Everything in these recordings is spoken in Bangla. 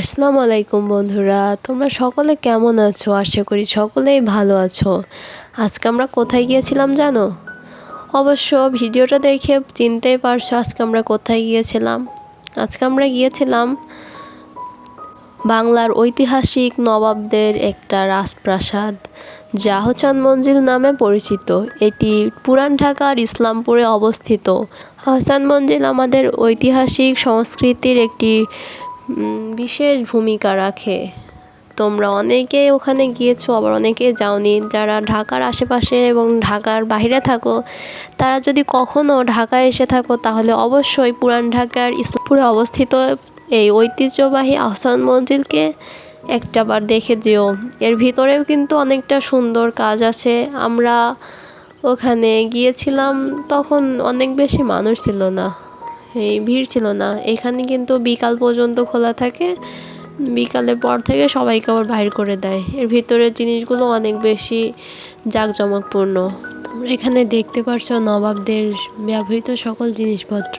আসসালামু আলাইকুম বন্ধুরা, তোমরা সকলে কেমন আছো? আশা করি সকলেই ভালো আছো। আজকে আমরা কোথায় গিয়েছিলাম জানো? অবশ্য ভিডিওটা দেখে চিনতেই পারছো আজকে আমরা কোথায় গিয়েছিলাম। আজকে আমরা গিয়েছিলাম বাংলার ঐতিহাসিক নবাবদের একটা রাজপ্রাসাদ, যা আহসান মঞ্জিল নামে পরিচিত। এটি পুরান ঢাকার ইসলামপুরে অবস্থিত। আহসান মঞ্জিল আমাদের ঐতিহাসিক সংস্কৃতির একটি বিশেষ ভূমিকা রাখে। তোমরা অনেকেই ওখানে গিয়েছো, আবার অনেকে যাওনি। যারা ঢাকার আশেপাশে এবং ঢাকার বাইরে থাকো, তারা যদি কখনও ঢাকায় এসে থাকো, তাহলে অবশ্যই পুরান ঢাকার ইসলামপুরে অবস্থিত এই ঐতিহ্যবাহী আহসান মঞ্জিলকে একটাবার দেখে যেও। এর ভিতরেও কিন্তু অনেকটা সুন্দর কাজ আছে। আমরা ওখানে গিয়েছিলাম, তখন অনেক বেশি মানুষ ছিল না, এই ভিড় ছিল না। এখানে কিন্তু বিকাল পর্যন্ত খোলা থাকে, বিকালের পর থেকে সবাইকে আবার বাইর করে দেয়। এর ভিতরের জিনিসগুলো অনেক বেশি জাঁকজমকপূর্ণ। তোমরা এখানে দেখতে পারছো নবাবদের ব্যবহৃত সকল জিনিসপত্র।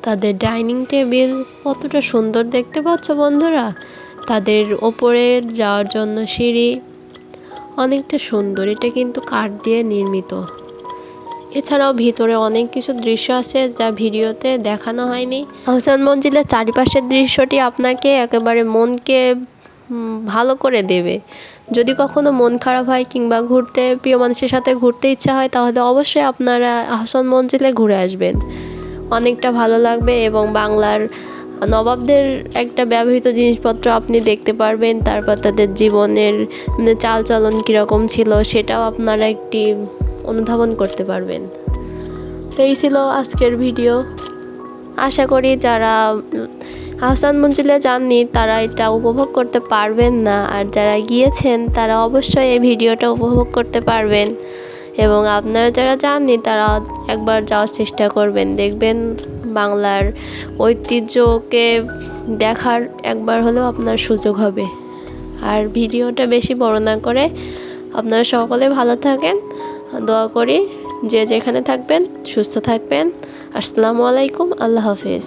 তাদের ডাইনিং টেবিল কতটা সুন্দর দেখতে পাচ্ছ বন্ধুরা। তাদের ওপরে যাওয়ার জন্য সিঁড়ি অনেকটা সুন্দর, এটা কিন্তু কাঠ দিয়ে নির্মিত। এছাড়াও ভিতরে অনেক কিছু দৃশ্য আছে যা ভিডিওতে দেখানো হয়নি। আহসান মঞ্জিলের চারিপাশের দৃশ্যটি আপনাকে একেবারে মনকে ভালো করে দেবে। যদি কখনো মন খারাপ হয় কিংবা প্রিয় মানুষের সাথে ঘুরতে ইচ্ছা হয়, তাহলে অবশ্যই আপনারা আহসান মঞ্জিলে ঘুরে আসবেন, অনেকটা ভালো লাগবে। এবং বাংলার নবাবদের একটা ব্যবহৃত জিনিসপত্র আপনি দেখতে পারবেন। তারপর তাদের জীবনের চালচলন কীরকম ছিল সেটাও আপনারা একটি অনুধাবন করতে পারবেন। তো এই ছিল আজকের ভিডিও। আশা করি যারা আহসান মঞ্জিলে যাননি তারা এটা উপভোগ করতে পারবেন না, আর যারা গিয়েছেন তারা অবশ্যই এই ভিডিওটা উপভোগ করতে পারবেন। এবং আপনারা যারা যাননি তারা একবার যাওয়ার চেষ্টা করবেন, দেখবেন বাংলার ঐতিহ্যকে দেখার একবার হলেও আপনার সুযোগ হবে। আর ভিডিওটা বেশি বড় না করে আপনারা সকলে ভালো থাকেন, দোয়া করি যে যেখানে থাকবেন সুস্থ থাকবেন। আসসালামু আলাইকুম, আল্লাহ হাফেজ।